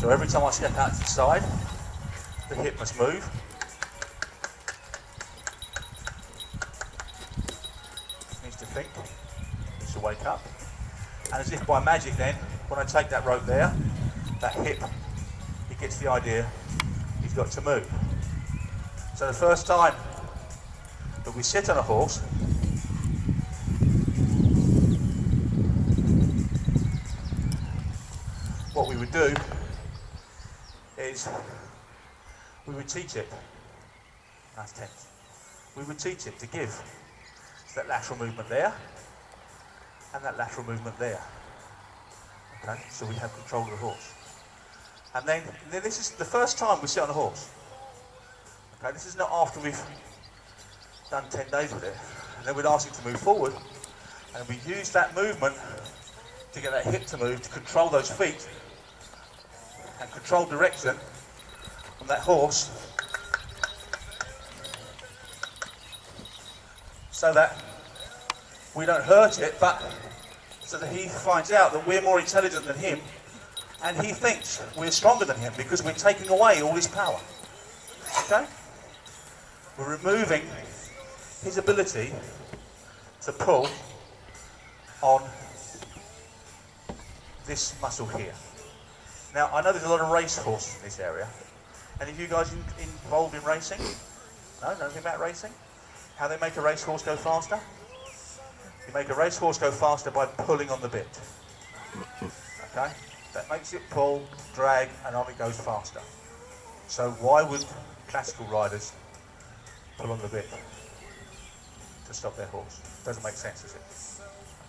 So every time I step out to the side, the hip must move. It needs to think, it needs to wake up. And as if by magic then, when I take that rope there, that hip, he gets the idea he's got to move. So the first time that we sit on a horse, what we would do is we would teach it, that's tense, we would teach it to give that lateral movement there and that lateral movement there. Okay, so we have control of the horse. And then this is the first time we sit on a horse. Okay, this is not after we've done 10 days with it. And then we'd ask it to move forward, and we use that movement to get that hip to move, to control those feet, and control direction on that horse, so that we don't hurt it, but so that he finds out that we're more intelligent than him, and he thinks we're stronger than him because we're taking away all his power. Okay? We're removing his ability to pull on this muscle here. Now, I know there's a lot of race horses in this area. Any of you guys involved in racing? No? Know anything about racing? How they make a race horse go faster? You make a race horse go faster by pulling on the bit. Okay? That makes it pull, drag, and on it goes faster. So why would classical riders pull on the bit to stop their horse? Doesn't make sense, does it?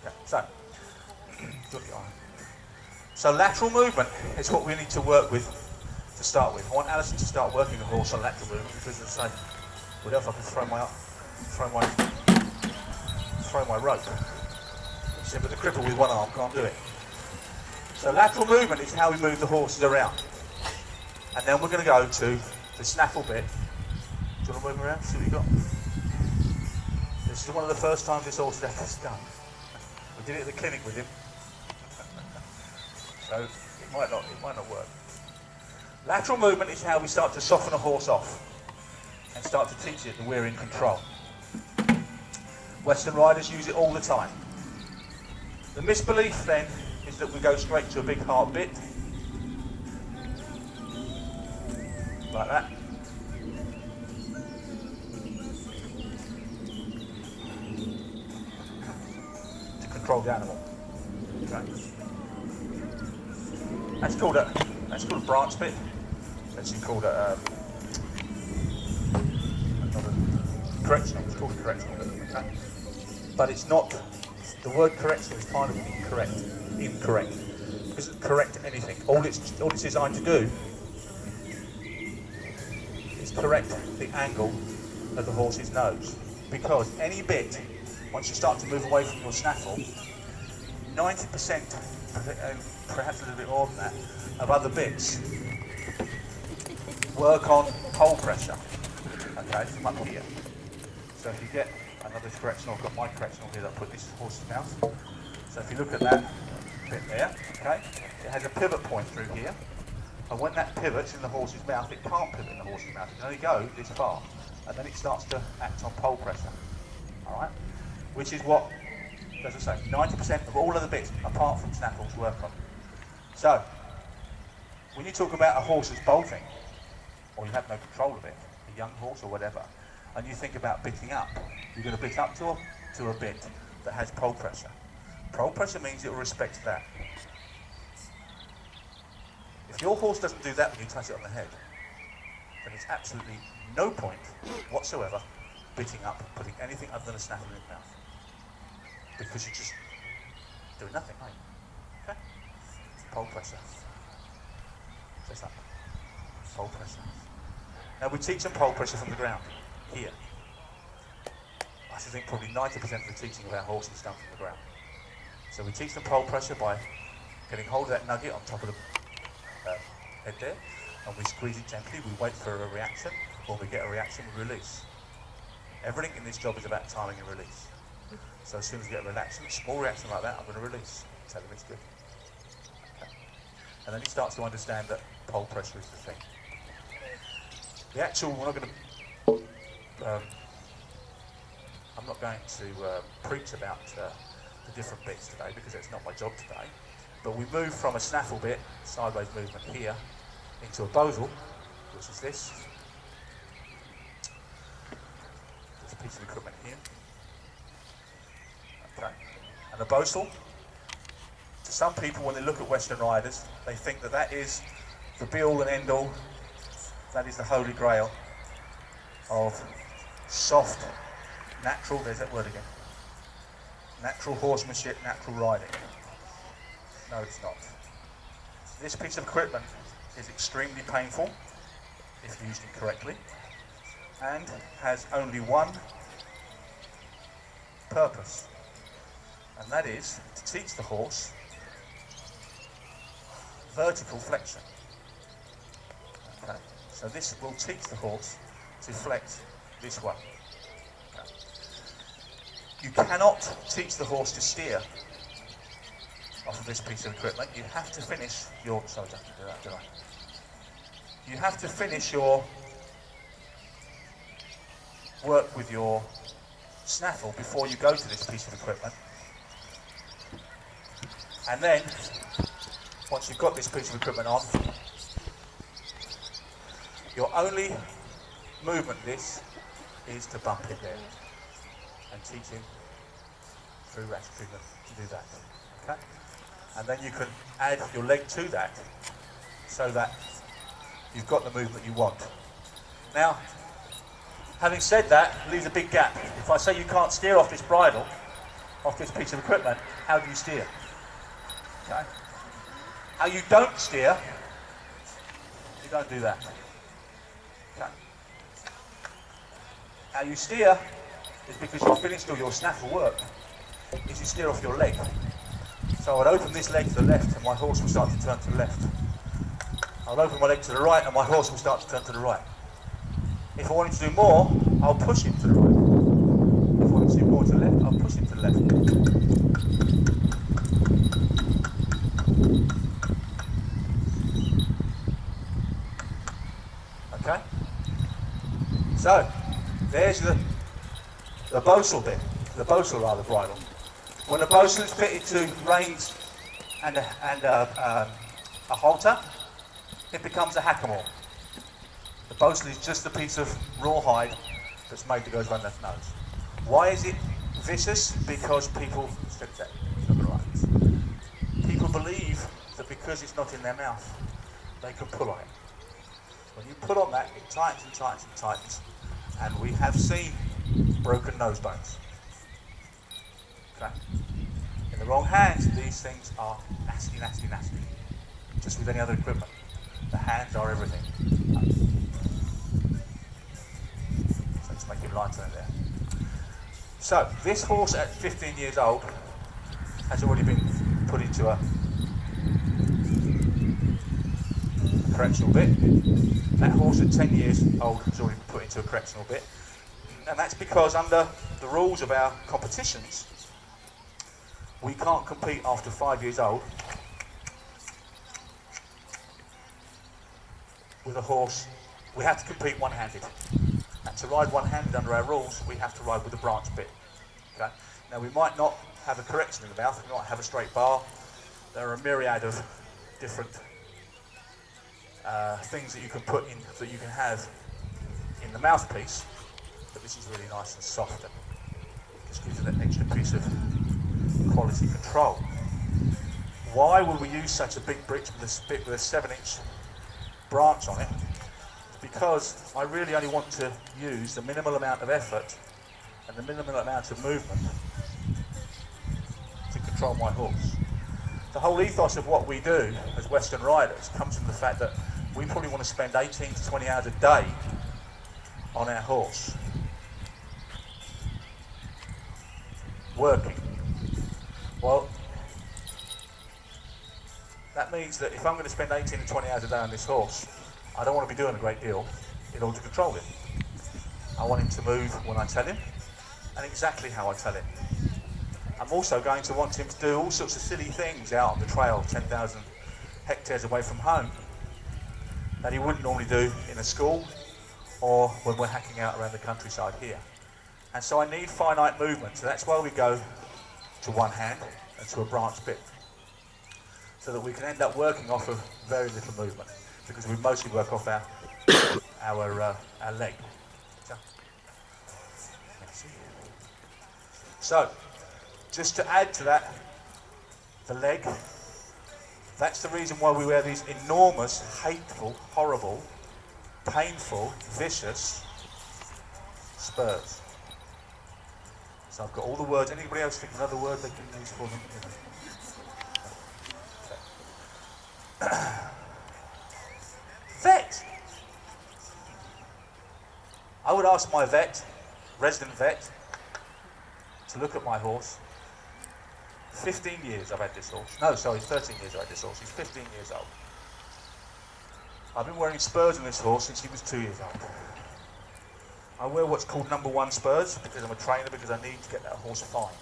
Okay, so lateral movement is what we need to work with to start with. I want Alison to start working a horse on lateral movement because, as I say, what else I can throw my rope. See, but the cripple with one arm can't do it. So lateral movement is how we move the horses around. And then we're going to go to the snaffle bit. Do you want to move him around? See what you got? This is one of the first times this horse has had this done. We did it at the clinic with him. So it might not work. Lateral movement is how we start to soften a horse off and start to teach it that we're in control. Western riders use it all the time. The misbelief then is that we go straight to a big hard bit, like that. To control the animal. Okay. That's called a branch bit. It's called a correctional. It's called a correctional bit. Okay. But it's not. The word correctional is kind of incorrect. It doesn't correct anything. All it's designed to do is correct the angle of the horse's nose. Because any bit, once you start to move away from your snaffle, 90%, perhaps a little bit more than that, of other bits work on pole pressure. Okay, from up here. So if you get another correctional, I've got my correctional here that I put this horse's mouth. So if you look at that bit there, okay, it has a pivot point through here. And when that pivots in the horse's mouth, it can't pivot in the horse's mouth. It can only go this far. And then it starts to act on pole pressure. Alright? Which is what, as I say, 90% of all of the bits, apart from snaffles, work on. So, when you talk about a horse that's bolting, or you have no control of it, a young horse or whatever, and you think about bitting up, you're going to bit up to a bit that has pole pressure. Pole pressure means it will respect that. If your horse doesn't do that when you touch it on the head, then there's absolutely no point whatsoever bitting up, putting anything other than a snaffle in its mouth. Because you're just doing nothing, aren't you? Okay? Pole pressure. Just that. Pole pressure. Now we teach them pole pressure from the ground, here. I should think probably 90% of the teaching of our horses is done from the ground. So we teach them pole pressure by getting hold of that nugget on top of the head there, and we squeeze it gently, we wait for a reaction. When we get a reaction, we release. Everything in this job is about timing and release. So as soon as we get a reaction, small reaction like that, I'm going to release. Tell them it's good. Okay. And then he starts to understand that pole pressure is the thing. The actual, we're not going to, I'm not going to preach about the different bits today because it's not my job today. But we move from a snaffle bit, sideways movement here, into a bosal, which is this. There's a piece of equipment here. Okay. And a bosal, to some people when they look at Western riders, they think that that is the be-all and end-all, that is the holy grail of soft, natural, there's that word again, natural horsemanship, natural riding. No, it's not. This piece of equipment is extremely painful if used incorrectly and has only one purpose, and that is to teach the horse vertical flexion. Okay. So this will teach the horse to flex this way. Okay. You cannot teach the horse to steer off of this piece of equipment. You have to finish your, sorry, I didn't do that, did I? You have to finish your work with your snaffle before you go to this piece of equipment. And then, once you've got this piece of equipment on, your only movement this is to bump it there and teach him through ratchet treatment to do that. Okay? And then you can add your leg to that so that you've got the movement you want. Now, having said that, leaves a big gap. If I say you can't steer off this bridle, off this piece of equipment, how do you steer? Okay? How you don't steer, you don't do that. Okay? How you steer is because you've finished all your snaffle work, is you steer off your leg. So I'd open this leg to the left and my horse will start to turn to the left. I'll open my leg to the right and my horse will start to turn to the right. If I want him to do more, I'll push him to the right. If I want him to do more to the left, I'll push him to the left. Okay? So, there's the bosal bit, the bosal rather bridle. When the bosal is fitted to reins and a halter, it becomes a hackamore. The bosal is just a piece of rawhide that's made that goes around that nose. Why is it vicious? Because people, people believe that because it's not in their mouth, they can pull on it. When you pull on that, it tightens and tightens and tightens, and we have seen broken nose bones. Okay. In the wrong hands, these things are nasty, nasty, nasty. Just with any other equipment. The hands are everything. So let's make it lighter in there. So, this horse at 15 years old has already been put into a correctional bit. That horse at 10 years old has already been put into a correctional bit. And that's because under the rules of our competitions, we can't compete after 5 years old with a horse. We have to compete one-handed. And to ride one-handed under our rules, we have to ride with a branch bit. Okay? Now we might not have a correction in the mouth, we might have a straight bar. There are a myriad of different things that you can put in, that you can have in the mouthpiece, but this is really nice and soft and just gives it that extra piece of quality control. Why would we use such a big bridge with a 7-inch branch on it? Because I really only want to use the minimal amount of effort and the minimal amount of movement to control my horse. The whole ethos of what we do as Western riders comes from the fact that we probably want to spend 18 to 20 hours a day on our horse, working. Well, that means that if I'm going to spend 18 to 20 hours a day on this horse, I don't want to be doing a great deal in order to control him. I want him to move when I tell him, and exactly how I tell him. I'm also going to want him to do all sorts of silly things out on the trail, 10,000 hectares away from home that he wouldn't normally do in a school or when we're hacking out around the countryside here. And so I need finite movement, so that's why we go to one hand and to a branch bit, so that we can end up working off of very little movement, because we mostly work off our leg. So, just to add to that, the leg, that's the reason why we wear these enormous, hateful, horrible, painful, vicious spurs. So I've got all the words. Anybody else think of another word they can use for them? Okay. Vet. I would ask my vet, resident vet, to look at my horse. 15 years I've had this horse. No, sorry, 13 years I've had this horse. He's 15 years old. I've been wearing spurs on this horse since he was 2 years old. I wear what's called number 1 spurs because I'm a trainer, because I need to get that horse fine.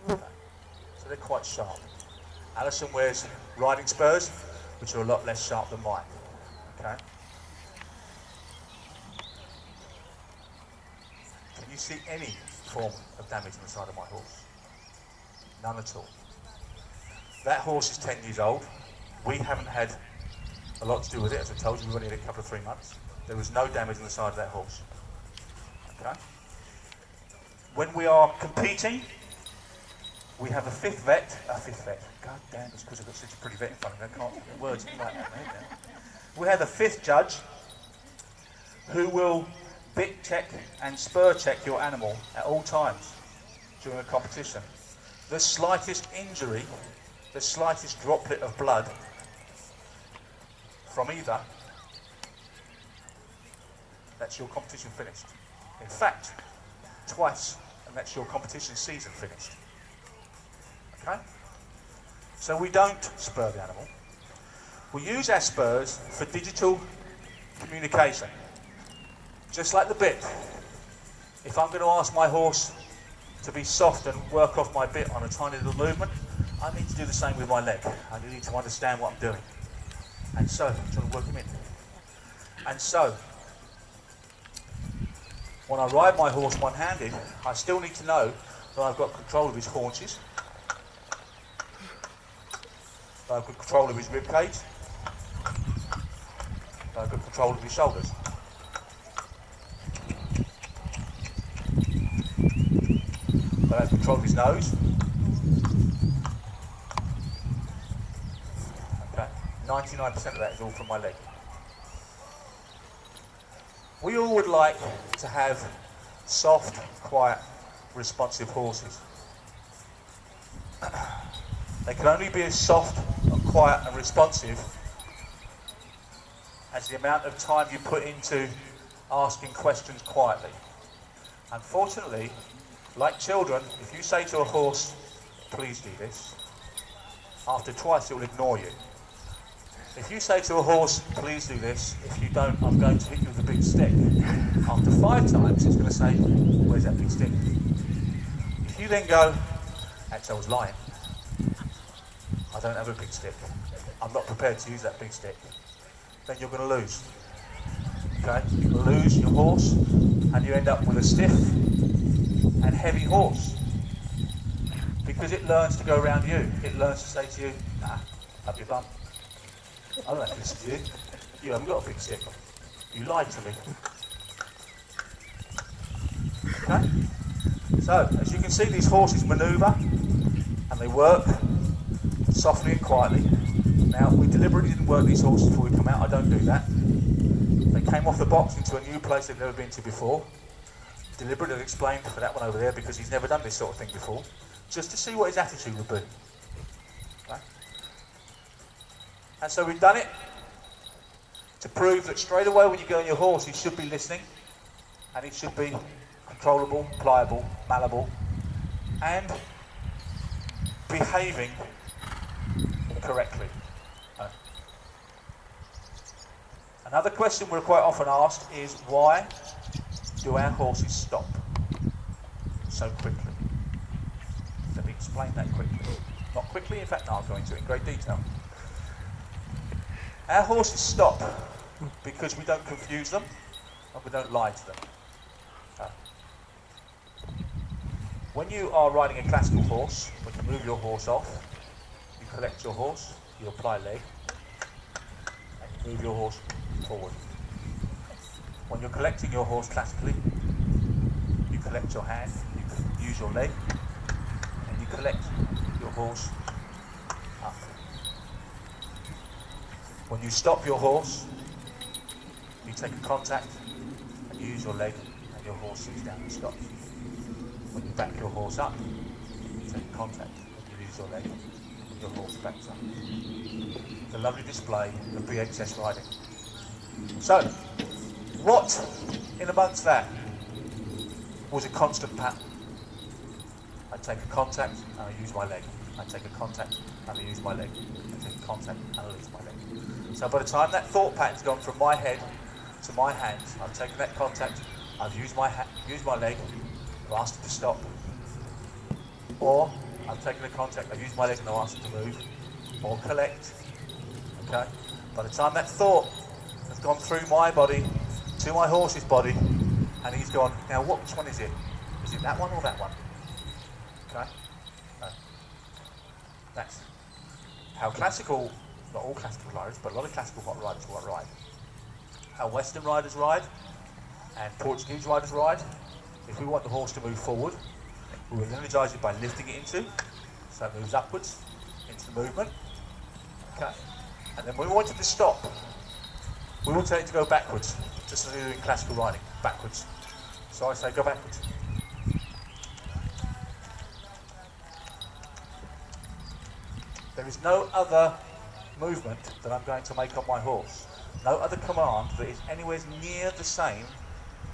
Okay. So they're quite sharp. Alison wears riding spurs, which are a lot less sharp than mine. Okay. Can you see any form of damage on the side of my horse? None at all. That horse is 10 years old. We haven't had a lot to do with it, as I told you. We've only had a couple of 3 months. There was no damage on the side of that horse. Okay. When we are competing, we have a fifth vet. God damn, it's because I've got such a pretty vet in front of me. I can't get words like that. We have a fifth judge who will bit check and spur check your animal at all times during a competition. The slightest injury, the slightest droplet of blood from either, that's your competition finished. In fact, twice, and that's your competition season finished. Okay? So we don't spur the animal. We use our spurs for digital communication. Just like the bit. If I'm going to ask my horse to be soft and work off my bit on a tiny little movement, I need to do the same with my leg. I need to understand what I'm doing. And so, I'm trying to work him in. And so, when I ride my horse one-handed, I still need to know that I've got control of his haunches, that I've got control of his rib cage, that I've got control of his shoulders. That I have control of his nose. Okay, 99% of that is all from my leg. We all would like to have soft, quiet, responsive horses. They can only be as soft and quiet and responsive as the amount of time you put into asking questions quietly. Unfortunately, like children, if you say to a horse, please do this, after twice it will ignore you. If you say to a horse, please do this, if you don't, I'm going to hit you with a big stick. After 5 times, it's going to say, where's that big stick? If you then go, actually I was lying, I don't have a big stick, I'm not prepared to use that big stick, then you're going to lose. Okay? You're going to lose your horse, and you end up with a stiff and heavy horse. Because it learns to go around you. It learns to say to you, nah, up your bum. I don't have to listen to you. You haven't got a big stick. You lied to me. Okay? So, as you can see, these horses manoeuvre and they work softly and quietly. Now, we deliberately didn't work these horses before we come out. I don't do that. They came off the box into a new place they've never been to before. Deliberately explained for that one over there because he's never done this sort of thing before, just to see what his attitude would be. Okay? And so we've done it to prove that straight away when you go on your horse, he should be listening, and he should be controllable, pliable, malleable, and behaving correctly. Another question we're quite often asked is, why do our horses stop so quickly? Let me explain that quickly. Not quickly, in fact, no, I'll go into it in great detail. Our horses stop because we don't confuse them and we don't lie to them. When you are riding a classical horse, when you move your horse off, you collect your horse, you apply leg, and you move your horse forward. When you're collecting your horse classically, you collect your hand, you use your leg, and you collect your horse up. When you stop your horse, you take a contact, and you use your leg, and your horse sits down and stops. When you back your horse up, you take contact, and you use your leg, and your horse backs up. It's a lovely display of BHS riding. So, what in amongst that was a constant pattern? I take a contact, and I use my leg. I take a contact, and I use my leg. I take a contact, and I use my leg. So by the time that thought pattern's gone from my head to my hands, I've taken that contact, I've used my leg, I've asked it to stop, or I've taken a contact, I've used my leg and I've asked it to move, or collect, okay? By the time that thought has gone through my body to my horse's body, and he's gone, now which one is it? Is it that one or that one? Okay? No. That's how classical, not all classical riders, but a lot of classical riders ride. How Western riders ride, and Portuguese riders ride. If we want the horse to move forward, we will energise it by lifting it into, so it moves upwards into the movement. Okay. And then when we want it to stop, we will tell it to go backwards, just as we do in classical riding, backwards. So I say go backwards. There is no other movement that I'm going to make on my horse. No other command that is anywhere near the same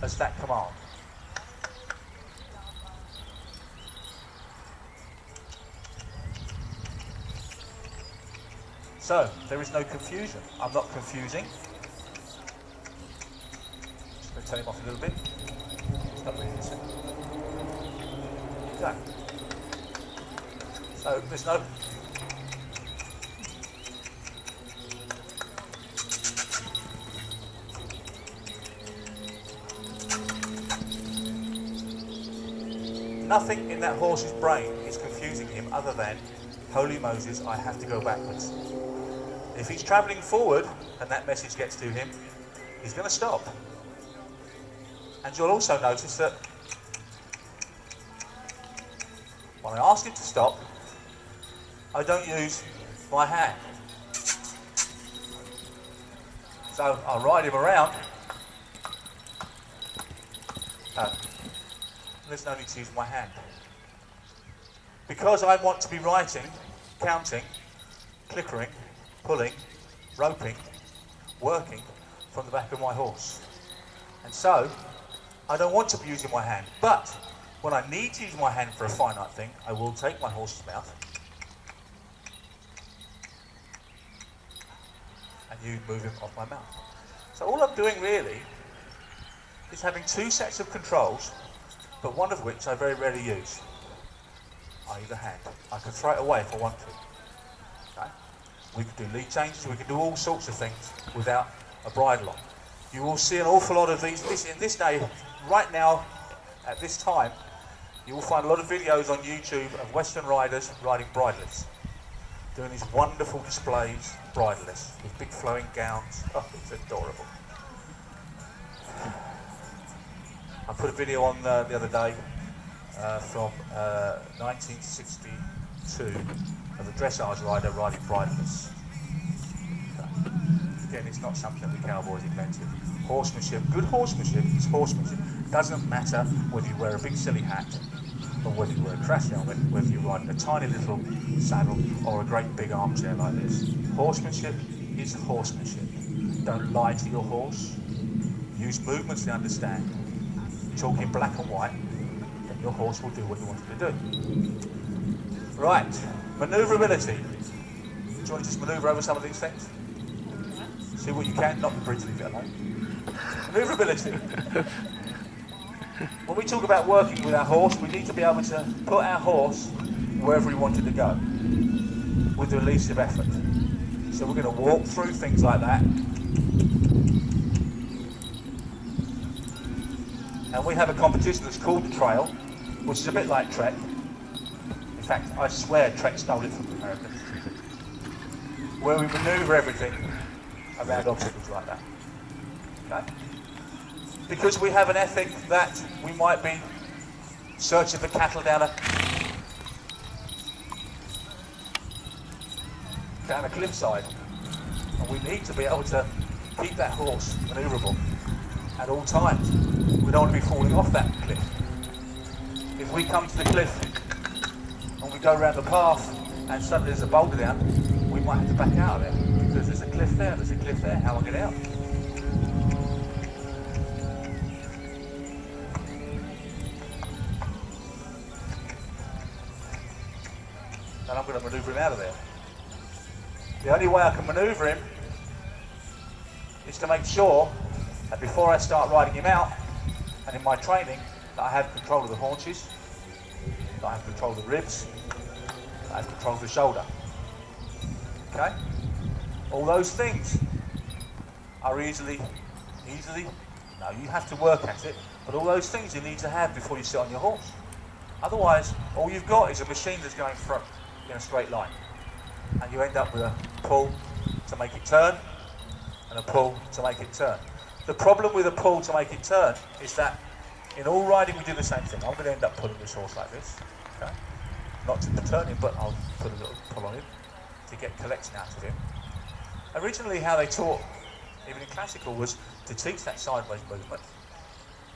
as that command. So, there is no confusion. I'm not confusing. Just going to turn him off a little bit. Stop really listening. Okay. So, there's no... Nothing in that horse's brain is confusing him other than, holy Moses, I have to go backwards. If he's travelling forward and that message gets to him, he's going to stop. And you'll also notice that when I ask him to stop, I don't use my hand. So I'll ride him around. There's no need to use my hand. Because I want to be writing, counting, clickering, pulling, roping, working from the back of my horse. And so, I don't want to be using my hand. But, when I need to use my hand for a finite thing, I will take my horse's mouth and you move him off my mouth. So all I'm doing really is having two sets of controls, but one of which I very rarely use, i.e. the hand. I can throw it away if I want to. Okay? We can do lead changes, we can do all sorts of things without a bridle on. You will see an awful lot of these, in this day, right now, at this time, you will find a lot of videos on YouTube of Western riders riding bridleless, doing these wonderful displays, bridleless, with big flowing gowns. Oh, it's adorable. I put a video on the other day from 1962 of a dressage rider riding bridleless. Again, it's not something the cowboys invented. Horsemanship, good horsemanship is horsemanship. It doesn't matter whether you wear a big silly hat or whether you wear a crash helmet, whether you're riding a tiny little saddle or a great big armchair like this. Horsemanship is horsemanship. Don't lie to your horse. Use movements they understand. Talk in black and white, then your horse will do what you want it to do. Right, manoeuvrability. Do you want to just manoeuvre over some of these things? See what you can, not the bridge, leave it alone. Manoeuvrability. When we talk about working with our horse, we need to be able to put our horse wherever we want it to go, with the least of effort. So we're going to walk through things like that. And we have a competition that's called the Trail, which is a bit like Trek. In fact, I swear Trek stole it from the Americans. Where we manoeuvre everything around obstacles like that. Okay? Because we have an ethic that we might be searching for cattle down a cliffside, and we need to be able to keep that horse manoeuvrable at all times. We don't want to be falling off that cliff. If we come to the cliff and we go around the path and suddenly there's a boulder down, we might have to back out of it because there's a cliff there, how do I get out? And I'm going to manoeuvre him out of there. The only way I can manoeuvre him is to make sure that before I start riding him out, and in my training, that I have control of the haunches, that I have control of the ribs, that I have control of the shoulder. Okay? All those things are easily, no, you have to work at it, but all those things you need to have before you sit on your horse. Otherwise, all you've got is a machine that's going front in a straight line. And you end up with a pull to make it turn, and a pull to make it turn. The problem with a pull to make it turn is that in all riding we do the same thing. I'm going to end up pulling this horse like this, okay? Not to turn him, but I'll put a little pull on him to get collection out of him. Originally how they taught, even in classical, was to teach that sideways movement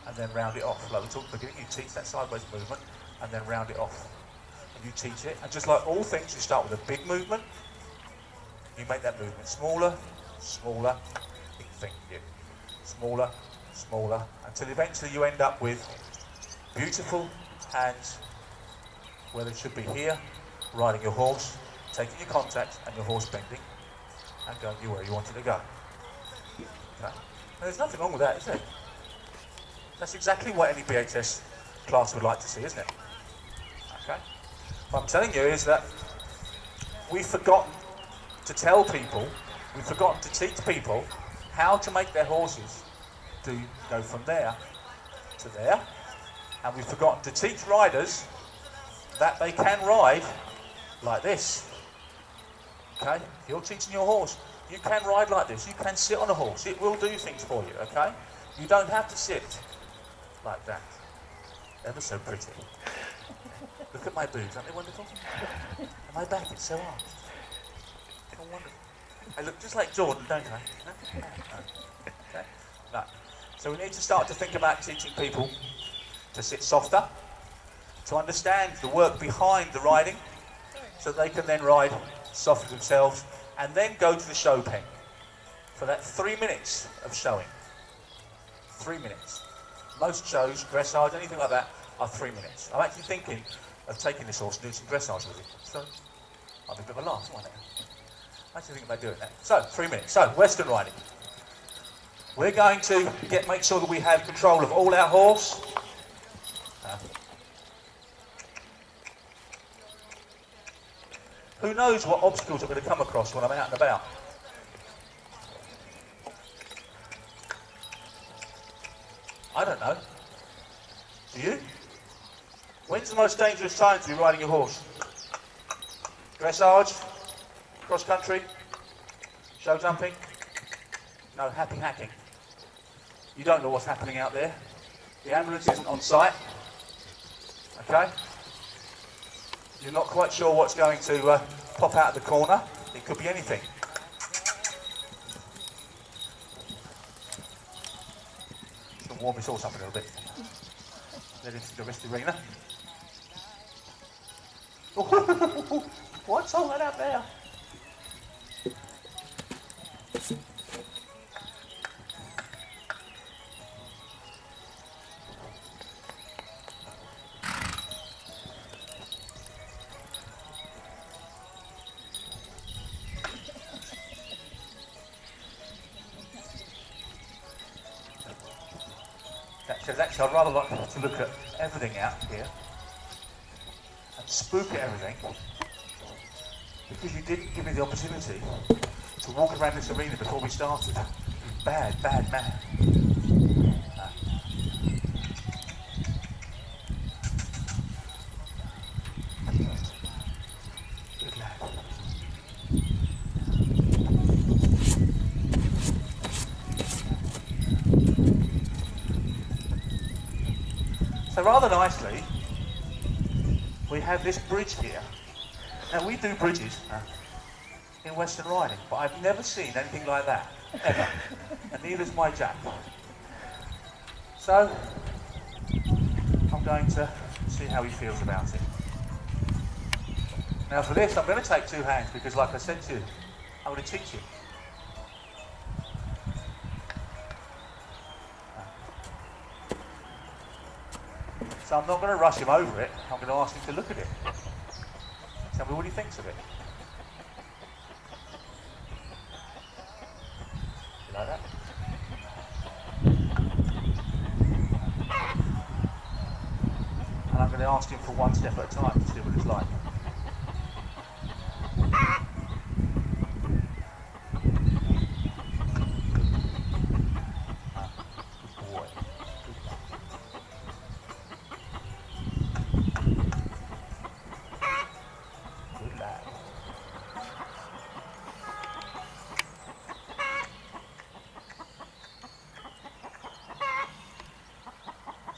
and then round it off. Like we talked at the beginning, you teach that sideways movement and then round it off. You teach it, and just like all things, you start with a big movement, you make that movement smaller, big thing, smaller, until eventually you end up with beautiful hands where they should be here, riding your horse, taking your contact and your horse bending, and going you where you want it to go. Okay. And there's nothing wrong with that, is there? That's exactly what any BHS class would like to see, isn't it? Okay. What I'm telling you is that we've forgotten to tell people, we've forgotten to teach people how to make their horses go from there to there, and we've forgotten to teach riders that they can ride like this. Okay? If you're teaching your horse, you can ride like this, you can sit on a horse, it will do things for you, okay? You don't have to sit like that. Ever so pretty. Look at my boobs, aren't they wonderful? And my back is so hard. So wonderful. I look just like Jordan, don't I? No? Okay. No. So we need to start to think about teaching people to sit softer, to understand the work behind the riding, so they can then ride softly themselves, and then go to the show pen for that 3 minutes of showing. 3 minutes. Most shows, dressage, anything like that, are 3 minutes. I'm actually thinking of taking this horse and doing some dressage with it. So, I'll be a bit of a laugh, won't it? I actually think about doing that. So, 3 minutes. So, Western riding. We're going to make sure that we have control of all our horse. Who knows what obstacles I'm going to come across when I'm out and about? I don't know. Do you? When's the most dangerous time to be riding your horse? Dressage? Cross country? Show jumping? No, happy hacking. You don't know what's happening out there. The ambulance isn't on site. Okay? You're not quite sure what's going to pop out of the corner. It could be anything. Just gonna warm this horse up a little bit. Let him to the rest of the arena. What's all that out there? Because actually I'd rather like to look at everything out here and spook at everything, because you didn't give me the opportunity to walk around this arena before we started. Bad, bad man. Good lad. So rather nicely, we have this bridge here. Now we do bridges in Western Riding, but I've never seen anything like that, ever. And neither's my Jack. So, I'm going to see how he feels about it. Now for this, I'm going to take 2 hands because like I said to you, I'm going to teach you. So I'm not going to rush him over it, I'm going to ask him to look at it. Tell me what he thinks of it. You like that? And I'm going to ask him for 1 step at a time to see what it's like. Good boy. Good lad.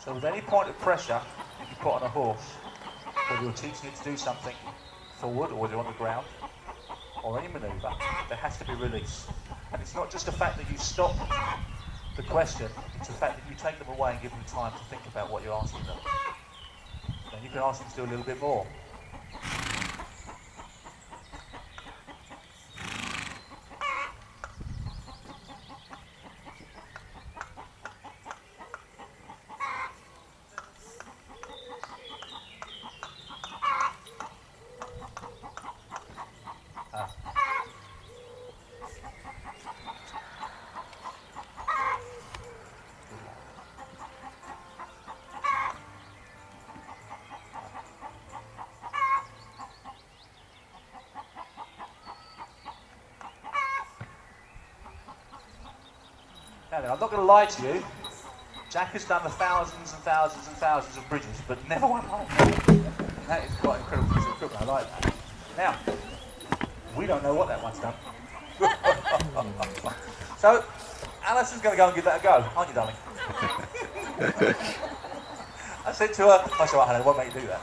So with any point of pressure that you put on a horse, whether you're teaching it to do something forward or whether you're on the ground, or any manoeuvre, there has to be release. And it's not just the fact that you stop the question, it's the fact that you take them away and give them time to think about what you're asking them. Then you can ask them to do a little bit more. Now then, I'm not going to lie to you, Jack has done the thousands and thousands and thousands of bridges, but never one like that. And that is quite incredible piece of equipment, I like that. Now, we don't know what that one's done. So, Alison's going to go and give that a go, aren't you, darling? I said to her, I said, I won't make you do that.